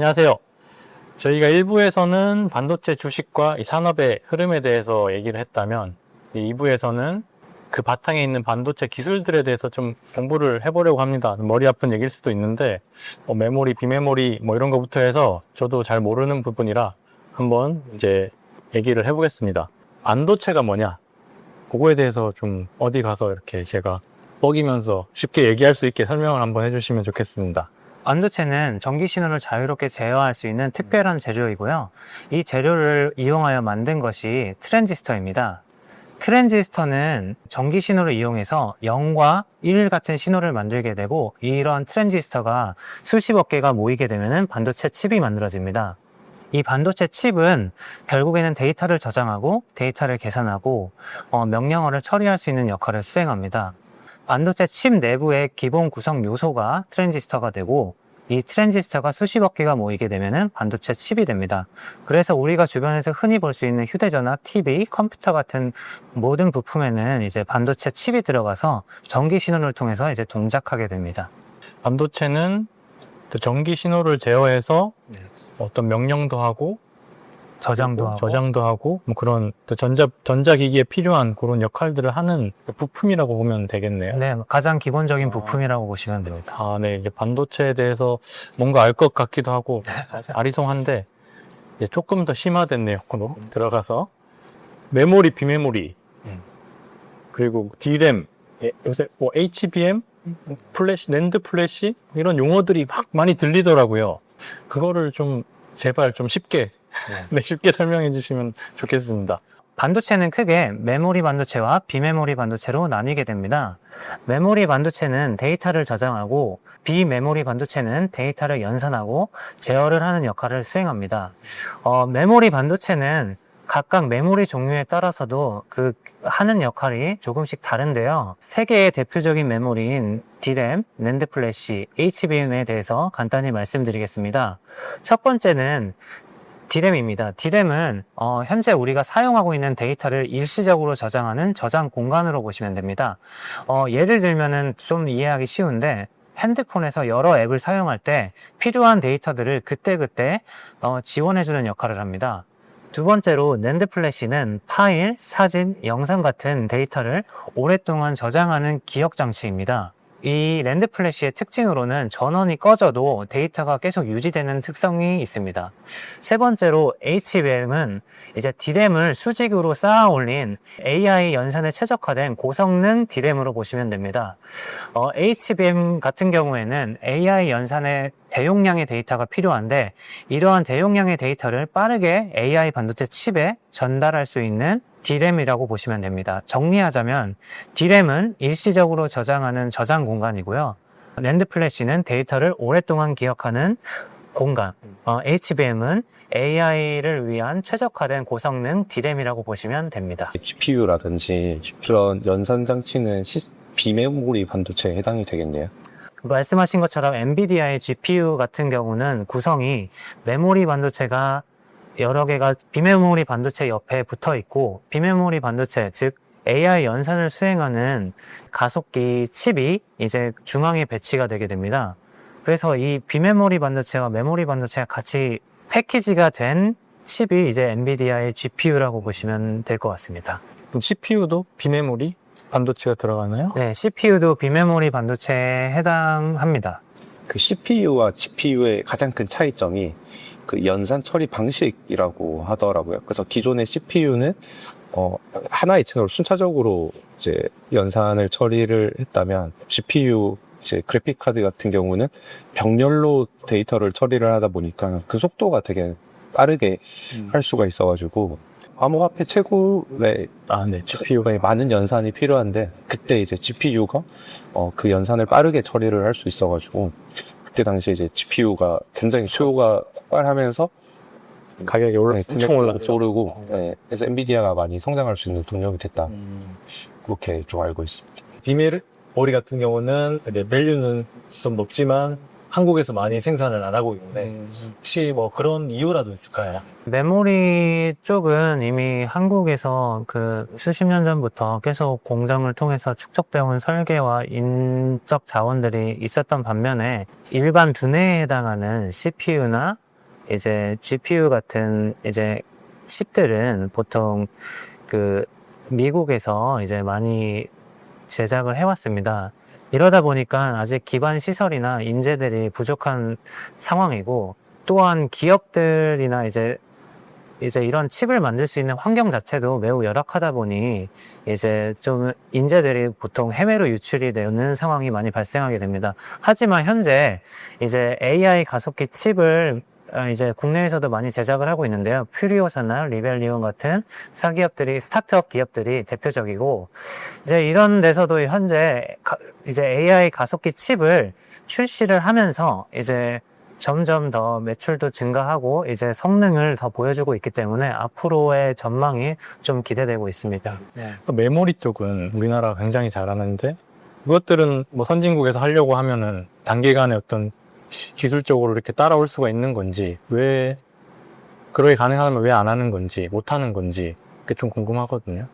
안녕하세요. 저희가 1부에서는 반도체 주식과 이 산업의 흐름에 대해서 얘기를 했다면 2부에서는 그 바탕에 있는 반도체 기술들에 대해서 좀 공부를 해보려고 합니다. 머리 아픈 얘기일 수도 있는데 메모리, 비메모리 이런 거부터 해서 저도 잘 모르는 부분이라 한번 이제 얘기를 해보겠습니다. 반도체가 뭐냐? 그거에 대해서 좀 어디 가서 이렇게 제가 뻐기면서 쉽게 얘기할 수 있게 설명을 한번 해주시면 좋겠습니다. 반도체는 전기 신호를 자유롭게 제어할 수 있는 특별한 재료이고요. 이 재료를 이용하여 만든 것이 트랜지스터입니다. 트랜지스터는 전기 신호를 이용해서 0과 1 같은 신호를 만들게 되고, 이런 트랜지스터가 수십억 개가 모이게 되면 반도체 칩이 만들어집니다. 이 반도체 칩은 결국에는 데이터를 저장하고 데이터를 계산하고 명령어를 처리할 수 있는 역할을 수행합니다. 반도체 칩 내부의 기본 구성 요소가 트랜지스터가 되고, 이 트랜지스터가 수십억 개가 모이게 되면 반도체 칩이 됩니다. 그래서 우리가 주변에서 흔히 볼 수 있는 휴대전화, TV, 컴퓨터 같은 모든 부품에는 이제 반도체 칩이 들어가서 전기 신호를 통해서 이제 동작하게 됩니다. 반도체는 전기 신호를 제어해서 어떤 명령도 하고 저장도 하고 그런 전자기기에 필요한 그런 역할들을 하는 부품이라고 보면 되겠네요. 네, 가장 기본적인 부품이라고 보시면 됩니다. 네. 이제 반도체에 대해서 뭔가 알 것 같기도 하고 아리송한데 이제 조금 더 심화된 내용으로 들어가서 메모리, 비메모리 그리고 D램, 요새 HBM, 플래시, 낸드 플래시 이런 용어들이 막 많이 들리더라고요. 그거를 좀 제발 좀 쉽게 쉽게 설명해 주시면 좋겠습니다. 반도체는 크게 메모리 반도체와 비메모리 반도체로 나뉘게 됩니다. 메모리 반도체는 데이터를 저장하고, 비메모리 반도체는 데이터를 연산하고 제어를 하는 역할을 수행합니다. 메모리 반도체는 각각 메모리 종류에 따라서도 그 하는 역할이 조금씩 다른데요. 세 개의 대표적인 메모리인 D램, 낸드 플래시, HBM에 대해서 간단히 말씀드리겠습니다. 첫 번째는 D램입니다. D램은 현재 우리가 사용하고 있는 데이터를 일시적으로 저장하는 저장 공간으로 보시면 됩니다. 예를 들면은 좀 이해하기 쉬운데, 핸드폰에서 여러 앱을 사용할 때 필요한 데이터들을 그때그때 지원해주는 역할을 합니다. 두 번째로 낸드 플래시는 파일, 사진, 영상 같은 데이터를 오랫동안 저장하는 기억 장치입니다. 이 낸드 플래시의 특징으로는 전원이 꺼져도 데이터가 계속 유지되는 특성이 있습니다. 세 번째로 HBM은 이제 D램을 수직으로 쌓아 올린 AI 연산에 최적화된 고성능 D램으로 보시면 됩니다. HBM 같은 경우에는 AI 연산에 대용량의 데이터가 필요한데, 이러한 대용량의 데이터를 빠르게 AI 반도체 칩에 전달할 수 있는 D램이라고 보시면 됩니다. 정리하자면 D램은 일시적으로 저장하는 저장 공간이고요. 낸드 플래시는 데이터를 오랫동안 기억하는 공간, HBM은 AI를 위한 최적화된 고성능 D램이라고 보시면 됩니다. GPU라든지 그런 연산 장치는 비메모리 반도체에 해당이 되겠네요. 말씀하신 것처럼 엔비디아의 GPU 같은 경우는 구성이 메모리 반도체가 여러 개가 비메모리 반도체 옆에 붙어 있고, 비메모리 반도체, 즉 AI 연산을 수행하는 가속기 칩이 이제 중앙에 배치가 되게 됩니다. 그래서 이 비메모리 반도체와 메모리 반도체가 같이 패키지가 된 칩이 이제 엔비디아의 GPU라고 보시면 될 것 같습니다. 그럼 CPU도 비메모리 반도체가 들어가나요? 네, CPU도 비메모리 반도체에 해당합니다. 그 CPU와 GPU의 가장 큰 차이점이 그 연산 처리 방식이라고 하더라고요. 그래서 기존의 CPU는 하나의 채널 순차적으로 이제 연산을 처리를 했다면, GPU 이제 그래픽 카드 같은 경우는 병렬로 데이터를 처리를 하다 보니까 그 속도가 되게 빠르게 할 수가 있어가지고 암호화폐 최고의 GPU가 많은 연산이 필요한데, 그때 이제 GPU가 그 연산을 빠르게 처리를 할 수 있어가지고, 그때 당시에 이제 GPU가 굉장히 수요가 폭발하면서 가격이 엄청 오르고, 그래서 엔비디아가 많이 성장할 수 있는 동력이 됐다. 그렇게 좀 알고 있습니다. 비메모리 같은 경우는 이제 밸류는 좀 높지만 한국에서 많이 생산을 안 하고 있는데, 혹시 뭐 그런 이유라도 있을까요? 메모리 쪽은 이미 한국에서 그 수십 년 전부터 계속 공정을 통해서 축적되어 온 설계와 인적 자원들이 있었던 반면에, 일반 두뇌에 해당하는 CPU나 이제 GPU 같은 이제 칩들은 보통 그 미국에서 이제 많이 제작을 해왔습니다. 이러다 보니까 아직 기반 시설이나 인재들이 부족한 상황이고, 또한 기업들이나 이제 이런 칩을 만들 수 있는 환경 자체도 매우 열악하다 보니 이제 좀 인재들이 보통 해외로 유출이 되는 상황이 많이 발생하게 됩니다. 하지만 현재 이제 AI 가속기 칩을 이제 국내에서도 많이 제작을 하고 있는데요. 퓨리오사나 리벨리온 같은 스타트업 기업들이 대표적이고, 이제 이런 데서도 현재 이제 AI 가속기 칩을 출시를 하면서 이제 점점 더 매출도 증가하고 이제 성능을 더 보여주고 있기 때문에 앞으로의 전망이 좀 기대되고 있습니다. 메모리 쪽은 우리나라가 굉장히 잘하는데, 그것들은 뭐 선진국에서 하려고 하면은 단기간에 어떤 기술적으로 이렇게 따라올 수가 있는 건지, 왜 그러게 가능하면 왜 안 하는 건지, 못 하는 건지, 그게 좀 궁금하거든요.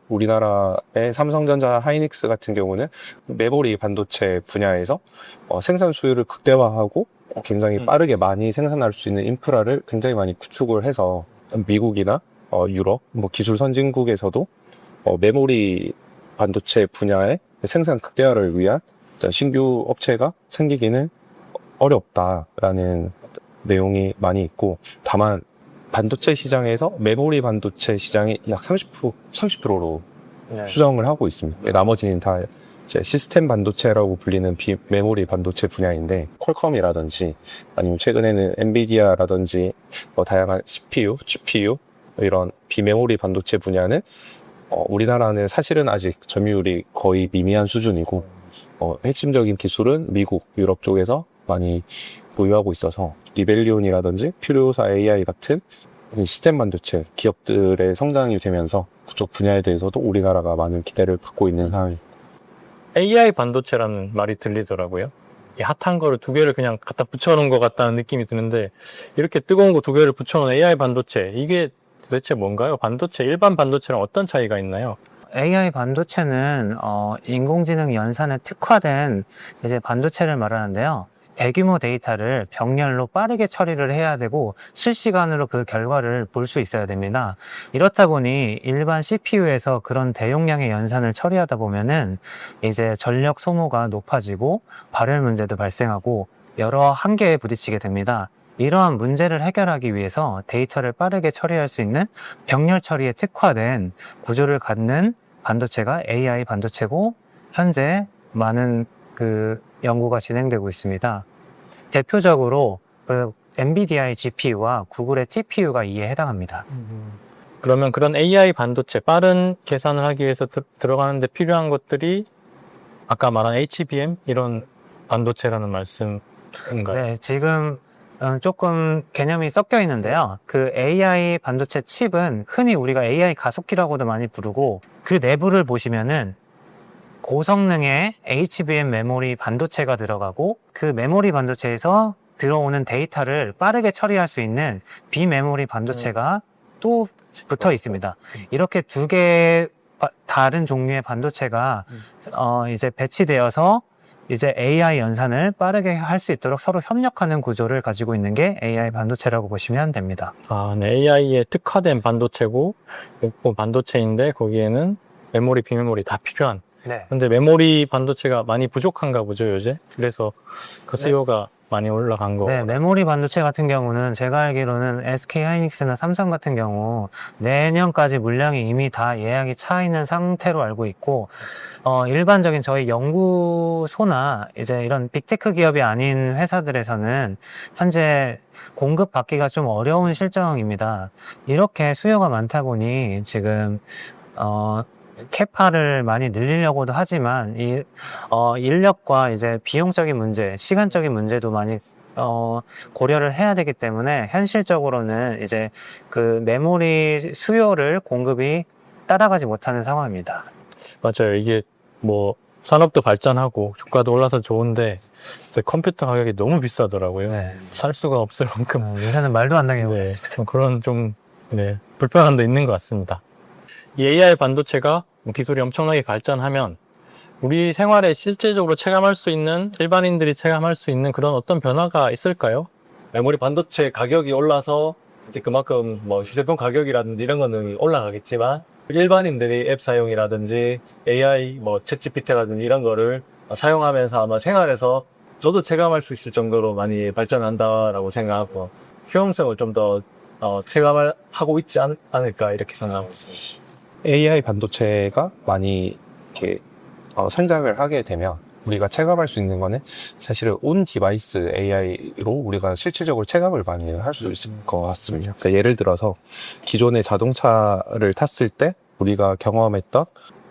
우리나라의 삼성전자, 하이닉스 같은 경우는 메모리 반도체 분야에서 생산 수요를 극대화하고 굉장히 빠르게 많이 생산할 수 있는 인프라를 굉장히 많이 구축을 해서 미국이나 유럽, 뭐 기술 선진국에서도 메모리 반도체 분야의 생산 극대화를 위한 신규 업체가 생기기는 어렵다라는 내용이 많이 있고, 다만 반도체 시장에서 메모리 반도체 시장이 약 30%로 추정을 하고 있습니다. 나머지는 다 이제 시스템 반도체라고 불리는 비메모리 반도체 분야인데, 퀄컴이라든지 아니면 최근에는 엔비디아라든지 다양한 CPU, GPU 이런 비메모리 반도체 분야는 우리나라는 사실은 아직 점유율이 거의 미미한 수준이고, 핵심적인 기술은 미국, 유럽 쪽에서 많이 보유하고 있어서 리벨리온이라든지 퓨리오사 AI 같은 시스템 반도체 기업들의 성장이 되면서 그쪽 분야에 대해서도 우리나라가 많은 기대를 받고 있는 상황입니다. AI 반도체라는 말이 들리더라고요. 이 핫한 거를 두 개를 그냥 갖다 붙여놓은 것 같다는 느낌이 드는데, 이렇게 뜨거운 거 두 개를 붙여놓은 AI 반도체, 이게 도대체 뭔가요? 반도체, 일반 반도체랑 어떤 차이가 있나요? AI 반도체는 인공지능 연산에 특화된 이제 반도체를 말하는데요. 대규모 데이터를 병렬로 빠르게 처리를 해야 되고 실시간으로 그 결과를 볼 수 있어야 됩니다. 이렇다 보니 일반 CPU에서 그런 대용량의 연산을 처리하다 보면은 이제 전력 소모가 높아지고 발열 문제도 발생하고 여러 한계에 부딪히게 됩니다. 이러한 문제를 해결하기 위해서 데이터를 빠르게 처리할 수 있는 병렬 처리에 특화된 구조를 갖는 반도체가 AI 반도체고, 현재 많은 연구가 진행되고 있습니다. 대표적으로 엔비디아의 GPU와 구글의 TPU가 이에 해당합니다. 그러면 그런 AI 반도체, 빠른 계산을 하기 위해서 들어가는데 필요한 것들이 아까 말한 HBM 이런 반도체라는 말씀인가요? 네, 지금 조금 개념이 섞여 있는데요. 그 AI 반도체 칩은 흔히 우리가 AI 가속기라고도 많이 부르고, 그 내부를 보시면은 고성능의 HBM 메모리 반도체가 들어가고, 그 메모리 반도체에서 들어오는 데이터를 빠르게 처리할 수 있는 비메모리 반도체가 또 붙어 있습니다. 이렇게 두 개의 다른 종류의 반도체가 이제 배치되어서 이제 AI 연산을 빠르게 할 수 있도록 서로 협력하는 구조를 가지고 있는 게 AI 반도체라고 보시면 됩니다. 아, 네. AI에 특화된 반도체고, 반도체인데 거기에는 메모리, 비메모리 다 필요한. 네. 근데 메모리 반도체가 많이 부족한가 보죠, 요새? 그래서 그 수요가 많이 올라간 거. 네, 메모리 반도체 같은 경우는 제가 알기로는 SK 하이닉스나 삼성 같은 경우 내년까지 물량이 이미 다 예약이 차 있는 상태로 알고 있고, 일반적인 저희 연구소나 이제 이런 빅테크 기업이 아닌 회사들에서는 현재 공급받기가 좀 어려운 실정입니다. 이렇게 수요가 많다 보니 지금 캐파를 많이 늘리려고도 하지만 인력과 이제 비용적인 문제, 시간적인 문제도 많이 고려를 해야 되기 때문에 현실적으로는 이제 그 메모리 수요를 공급이 따라가지 못하는 상황입니다. 맞아요. 이게 뭐 산업도 발전하고 주가도 올라서 좋은데 컴퓨터 가격이 너무 비싸더라고요. 네. 살 수가 없을 만큼. 요새는 말도 안 나게 네, 그런 좀 불편함도 있는 것 같습니다. 이 AI 반도체가 기술이 엄청나게 발전하면 우리 생활에 실제적으로 체감할 수 있는, 일반인들이 체감할 수 있는 그런 어떤 변화가 있을까요? 메모리 반도체 가격이 올라서 이제 그만큼 뭐 휴대폰 가격이라든지 이런 거는 올라가겠지만 일반인들이 앱 사용이라든지 AI 뭐 챗GPT라든지 이런 거를 사용하면서 아마 생활에서 저도 체감할 수 있을 정도로 많이 발전한다라고 생각하고 효용성을 좀 더 체감을 하고 있지 않을까 이렇게 생각하고 있습니다. AI 반도체가 많이 이렇게 성장을 하게 되면 우리가 체감할 수 있는 거는 사실은 온 디바이스 AI로 우리가 실질적으로 체감을 많이 할 수 있을 것 같습니다. 그러니까 예를 들어서 기존의 자동차를 탔을 때 우리가 경험했던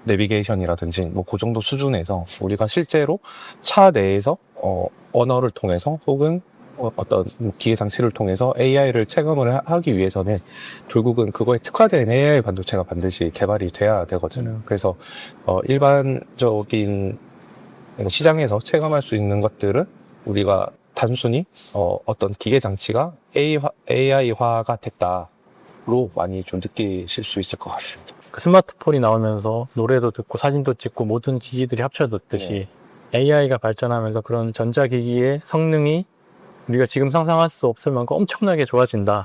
내비게이션이라든지 뭐 그 정도 수준에서 우리가 실제로 차 내에서 언어를 통해서 혹은 어떤 기계 장치를 통해서 AI를 체감을 하기 위해서는 결국은 그거에 특화된 AI 반도체가 반드시 개발이 돼야 되거든요. 그래서 일반적인 시장에서 체감할 수 있는 것들은 우리가 단순히 어떤 기계 장치가 AI화가 됐다로 많이 좀 느끼실 수 있을 것 같습니다. 그 스마트폰이 나오면서 노래도 듣고 사진도 찍고 모든 기기들이 합쳐졌듯이 AI가 발전하면서 그런 전자기기의 성능이 우리가 지금 상상할 수 없을 만큼 엄청나게 좋아진다.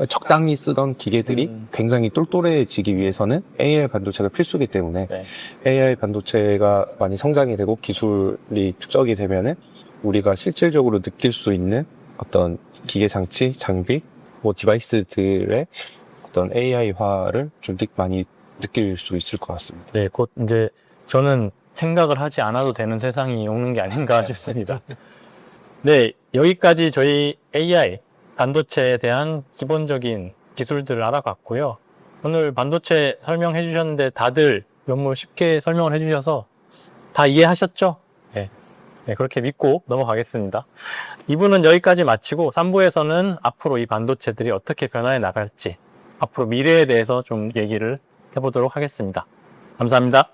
적당히 쓰던 기계들이 굉장히 똘똘해지기 위해서는 AI 반도체가 필수이기 때문에 AI 반도체가 많이 성장이 되고 기술이 축적이 되면은 우리가 실질적으로 느낄 수 있는 어떤 기계 장치, 장비, 뭐 디바이스들의 어떤 AI화를 좀 많이 느낄 수 있을 것 같습니다. 네, 곧 이제 저는 생각을 하지 않아도 되는 세상이 오는 게 아닌가 싶습니다. 네, 여기까지 저희 AI 반도체에 대한 기본적인 기술들을 알아봤고요. 오늘 반도체 설명해 주셨는데 다들 너무 쉽게 설명을 해 주셔서 다 이해하셨죠? 네. 네, 그렇게 믿고 넘어가겠습니다. 2부는 여기까지 마치고 3부에서는 앞으로 이 반도체들이 어떻게 변화해 나갈지 앞으로 미래에 대해서 좀 얘기를 해보도록 하겠습니다. 감사합니다.